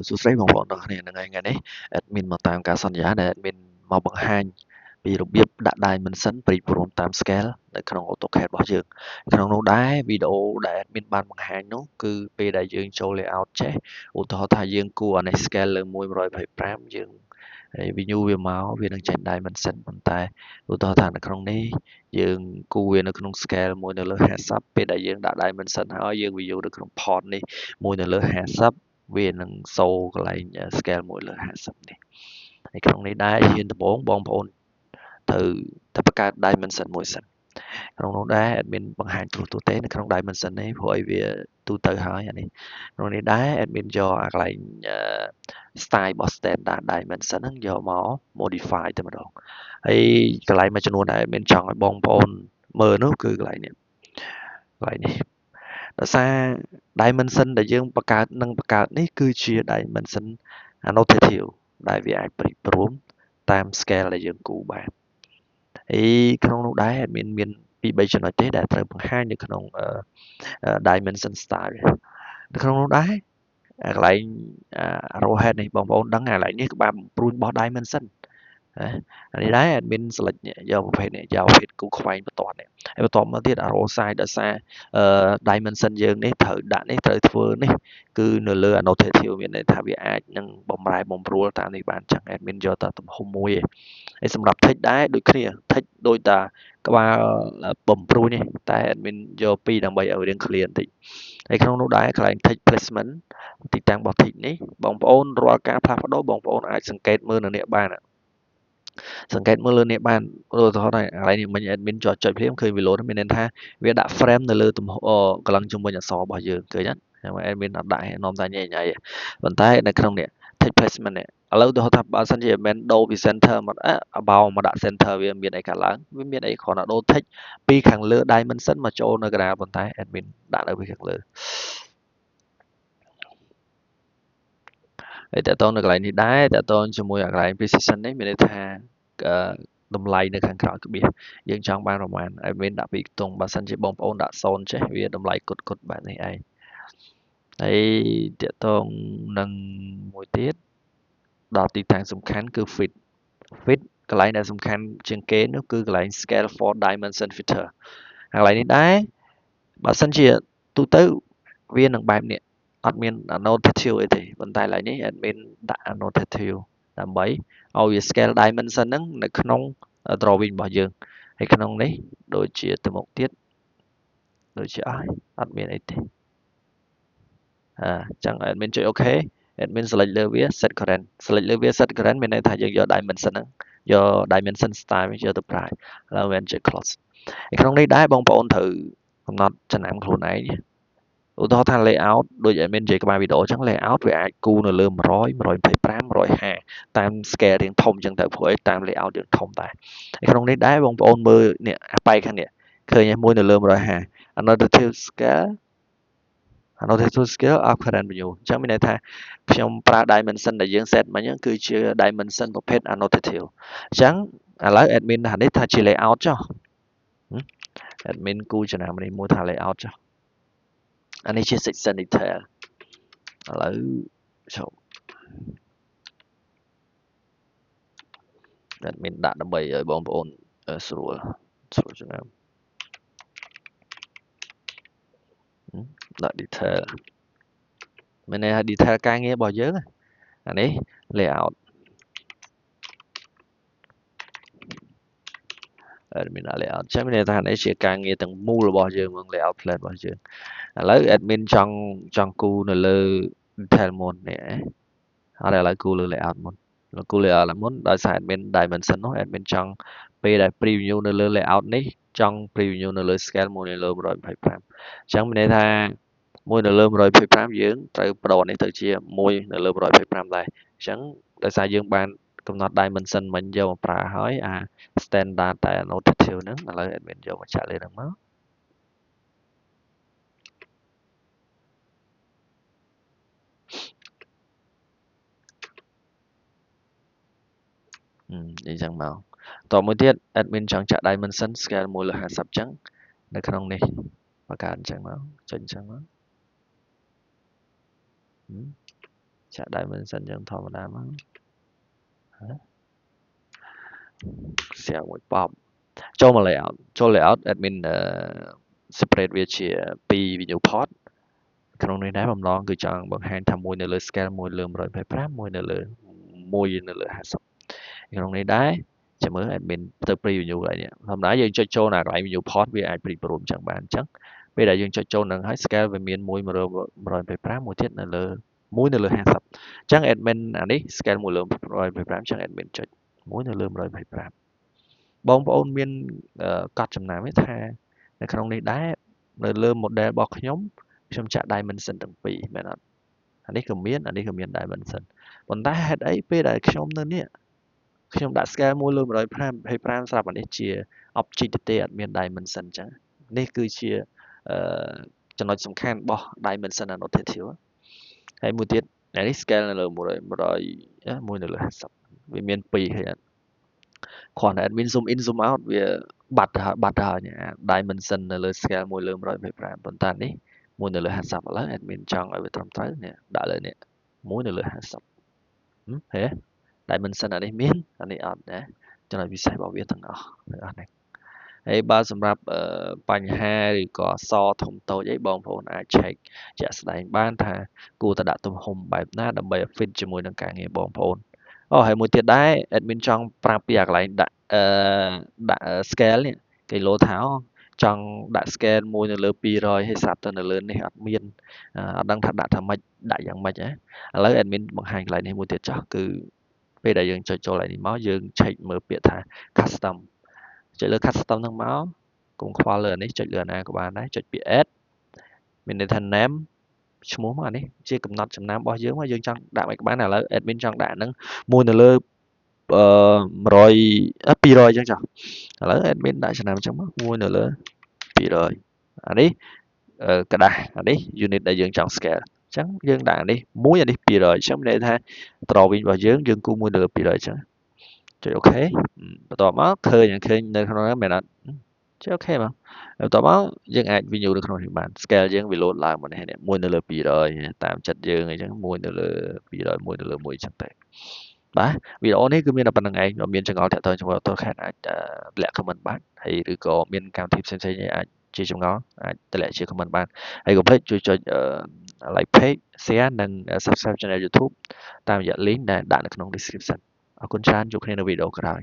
សួស្តីបងប្អូនទាំងគ្នានឹងថ្ងៃនេះ admin មកតាមការសន្យាដែល admin មកបង្ហាញពីរបៀបដាក់ dimension ព្រីព្រមតាម scale នៅក្នុង AutoCAD របស់យើងក្នុងនោះដែរវីដេអូដែល admin បានបង្ហាញនោះគឺពេលដែលយើងចូល layout ចេះឧទាហរណ៍ថាយើងគូរអានេះ scale លើ125យើងហើយ view វាមកវានឹងចេញ dimension ប៉ុន្តែឧទាហរណ៍ថានៅក្នុងនេះយើងគូរវានៅក្នុង scale 1នៅលើ50ពេលដែលយើងដាក់ dimension ហើយយើង view នៅក្នុង port នេះ1នៅលើ50វានឹងសូរកន្លែង scale 1លើ50នេះហើយក្នុងនេះដែរជាដំបូងបងប្អូនត្រូវតែបង្កើត dimension មួយសិនក្នុងនោះដែរ admin បង្ហាញទូទៅនៅក្នុង dimension នេះព្រោះឲ្យវាទូទៅហើយអានេះក្នុងនេះដែរ admin យកអាកន្លែង style របស់ standard dimension ហ្នឹងយកមក modify តែម្ដងហើយកន្លែងមួយចំនួនដែល admin ចង់ឲ្យបងប្អូនមើលនោះគឺកន្លែងនេះដោយសារ dimension ដែលយើងបង្កើតនេះគឺជា dimension annotative ដែលវាអាចព្រីព្រមតាម scale ដែលយើងគូរបានហើយក្នុងនោះដែរ admin មានពីរ3ចំណុចទេដែលត្រូវបង្ហាញនៅក្នុង dimension style នៅក្នុងនោះដែរកន្លែង arrowhead នេះបងប្អូនដឹងកន្លែងនេះក្បាលបំព្រួញរបស់ dimension នេះដែរ admin select យកប្រភេទនេះយកប្រភេទគូខ្វែងបន្ទាត់នេះហើយបន្ទាប់មកទៀត arrow size ដោយសារ dimension យើងនេះត្រូវដាក់នេះត្រូវធ្វើនេះគឺនៅលើ annotative មានន័យថាវាអាចនឹងបំរែបំព្រួលតាមនេះបានចឹង admin យកតែទំហំមួយឯងហើយសម្រាប់ text ដែរដូចគ្នា text ដូចតាក្បាលបំព្រួញនេះតែ admin យកពីរដើម្បីឲ្យរៀង clear បន្តិចហើយក្នុងនោះដែរកន្លែង text placement ទីតាំងរបស់ text នេះបងប្អូនរាល់ការផ្លាស់ប្ដូរបងប្អូនអាចសង្កេតមើលនៅនេះបានសង្កេតមើលលើនេះបានឧទាហរណ៍ថាកន្លែងនេះមិញ admin ចុចភ្លាមឃើញវាលោតមានន័យថាវាដាក់ frame នៅលើទំហំកន្លងជុំវិញអក្សររបស់យើងឃើញទេហើយ admin អត់ដាក់នាំតែញ៉ៃប៉ុន្តែនៅក្នុងនេះ text placement នេះឥឡូវឧទាហរណ៍ថាបើសិនជា admin ដូរពី center មកabout មកដាក់ center វាមានអីកើតឡើងវាមានអីគ្រាន់តែដូរ text ពីខាងលើ dimension មកចូលនៅកណ្ដាលប៉ុន្តែ admin ដាក់នៅពីខាងលើហើយតើតើនៅកន្លែងនេះដែរតើតើជាមួយកន្លែង precision នេះមានន័យថាតម្លៃនៅខាងក្រោយក្បៀសយើងចង់បានប្រមាណ admin ដាក់ពីខ្ទង់បើសិនជាបងប្អូនដាក់0ចេះវាតម្លៃគត់បែបនេះឯងហើយតើតើនឹងមួយទៀតដល់ទីតាំងសំខាន់គឺ fit កន្លែងដែលសំខាន់ជាងគេនោះគឺកន្លែង scale for dimension fitter កន្លែងនេះដែរបើសិនជាទូទៅវានឹងបែបនេះអត់មាន annotative អីទេប៉ុន្តែកន្លែងនេះ admin ដាក់ annotative ដើម្បីឲ្យវា scale dimension ហ្នឹងនៅក្នុង drawing របស់យើងហើយក្នុងនេះដូចជាទៅមុខទៀតដូចជាអត់មានអីទេអញ្ចឹង admin ចុច OK admin select លើវា set current select លើវា set current មានន័យថាយើងយក dimension ហ្នឹងយក dimension style យកទៅប្រើឥឡូវ admin ចុច close ហើយក្នុងនេះដែរបងប្អូនត្រូវកំណត់ចំណាំខ្លួនឯងឧទាហរណ៍ថា layout ដូច admin និយាយក្បាលវីដេអូអញ្ចឹង layout វាអាចគូរនៅលើ100 125 150តាម scale រៀងធំអញ្ចឹងទៅព្រោះអីតាម layout យើងធំដែរហើយក្នុងនេះដែរបងប្អូនមើលនេះអាប៉ែកខាងនេះឃើញមួយនៅលើ150 annotative scale of current view អញ្ចឹងមានន័យថាខ្ញុំប្រើ dimension ដែលយើង set មិញហ្នឹងគឺជា dimension ប្រភេទ annotative អញ្ចឹងឥឡូវ admin ថានេះថាជា layout ចុះ admin គូចំណាំនេះមួយថា layout ចុះអានេះជា section detail ឥឡូវចូល admin ដាក់ដើម្បីឲ្យបងប្អូនស្រួលចំណាំដាក់ detail មានន័យថា detail ការងាររបស់យើងអានេះ layout admin ដាក់ layout ចឹងមានន័យថានេះជាការងារទាំងមូលរបស់យើងមក layout plan របស់យើងឥឡូវ admin ចង់គូនៅលើ detail មុននេះហើយឥឡូវគូលើ layout មុនគូ layout មុនដោយសារ admin dimension នោះ admin ចង់ពេលដែល preview នៅលើ layout នេះចង់ preview នៅលើ scale 1នៅលើ125អញ្ចឹងមានន័យថា1នៅលើ125យើងត្រូវបដូរនេះទៅជា1នៅលើ125ដែរអញ្ចឹងដោយសារយើងបានកំណត់ dimension មិញយកមកប្រើហើយអា standard តែ annotative ហ្នឹងឥឡូវ admin យកមកចាក់លើហ្នឹងមកអញ្ចឹងមកតមួយទៀត admin ចង់ចាក់ dimension scale 1លើ50អញ្ចឹងនៅក្នុងនេះបង្កើតអញ្ចឹងមកចុចអញ្ចឹងមក ចាក់ dimension យើងធម្មតាមកសៀវមួយប៉បចូលមក layout ចូល layout admin separate វាជា2 view port ក្នុងនេះដែរបំឡងគឺចង់បង្ហាញថាមួយនៅលើ scale មួយលើ125មួយនៅលើ50ក្នុងនេះដែរចាំមើល admin ទៅ preview ហើយនេះធម្មតាយើងចុចចូលណាកន្លែង view port វាអាច preview អញ្ចឹងបានអញ្ចឹងពេលដែលយើងចុចចូលនឹងហើយ scale វាមាន1លើ125មួយទៀតនៅលើ1លើ50អញ្ចឹង admin អានេះ scale 1លើ125អញ្ចឹង admin ចុច1លើ125បងប្អូនមានកត់ចំណាំទេថានៅក្នុងនេះដែរនៅលើ model របស់ខ្ញុំចាក់ dimension ទាំងពីរមែនអត់អានេះក៏មាន dimension ប៉ុន្តែហេតុអីពេលដែលខ្ញុំនៅនេះខ្ញុំដាក់ scale 1លើ125ស្រាប់អានេះជា object ទេអត់មាន dimension អញ្ចឹងនេះគឺជាចំណុចសំខាន់របស់ dimension annotative ហើយមួយទៀតនេះ scale នៅលើ100 1នៅលើ50វាមាន2ហើយគ្រាន់តែ admin zoom in zoom out វាបាត់ហើយ dimension នៅលើ scale 1លើ125ប៉ុន្តែនេះ1នៅលើ50ឥឡូវ admin ចង់ឲ្យវាត្រឹមត្រូវនេះដាក់លើនេះ1នៅលើ50ហេ dimension អានេះមានអានេះអត់ណាចំណុចពិសេសរបស់វាទាំងអស់ហ្នឹងហើយបើសម្រាប់បញ្ហាឬក៏អក្សរធំតូចអីបងប្អូនអាច check ជាក់ស្ដែងបានថាគួរតែដាក់ទំហំបែបណាដើម្បីឲ្យ fit ជាមួយនឹងការងារបងប្អូនហើយមួយទៀតដែរ admin ចង់ប្រាប់ពីកន្លែងដាក់scale នេះគេលោថាចង់ដាក់ scale 1នៅលើ200ហើយស្រាប់ទៅនៅលើនេះអត់មានអត់ដឹងថាដាក់ថាម៉េចដាក់យ៉ាងម៉េចឥឡូវ admin បង្ហាញកន្លែងនេះមួយទៀតចោះគឺពេលដែលយើងចុចចូលកន្លែងនេះមកយើង check មើលពាក្យថា custom ចុចលើ custom ហ្នឹងមកកុំខ្វល់លើអានេះចុចលើអាណាក៏បានដែរចុចពាក្យ add មានន័យថា name ឈ្មោះមកអានេះជាកំណត់ចំណាំរបស់យើងមកយើងចង់ដាក់មិនក៏បានឥឡូវ admin ចង់ដាក់ហ្នឹងមួយនៅលើ100 200អញ្ចឹងចុះឥឡូវ admin ដាក់ចំណាំអញ្ចឹងមកមួយនៅលើ200អានេះกระดาษអានេះ unit ដែលយើងចង់ scale អញ្ចឹងយើងដាក់អានេះ1អានេះ200អញ្ចឹងមានន័យថា drawing របស់យើងគូ1លើ200អញ្ចឹងចុច OK បន្ទាប់មកឃើញនៅក្នុងហ្នឹងមែនអត់ចុច OK មកបន្ទាប់មកយើងអាច view នៅក្នុងនេះបាន scale យើងវា load ឡើងមកនេះ1នៅលើ200តាមចិត្តយើងអញ្ចឹង1នៅលើ200 1នៅលើ1អញ្ចឹងទៅបាទវីដេអូនេះគឺមានតែប៉ុណ្្នឹងឯងមានចង្អុលតាក់ទងជាមួយ AutoCAD អាចលាក់ comment បានហើយឬក៏មានកម្មវិធីផ្សេងៗអាចជាចង្អុលអាចតម្លាក់ជា comment បានហើយកុំភ្លេចជួយចុច like page share និង subscribe channel YouTube តាមរយៈ link ដែលដាក់នៅក្នុង description អរគុណច្រើនជួបគ្នានៅវីដេអូក្រោយ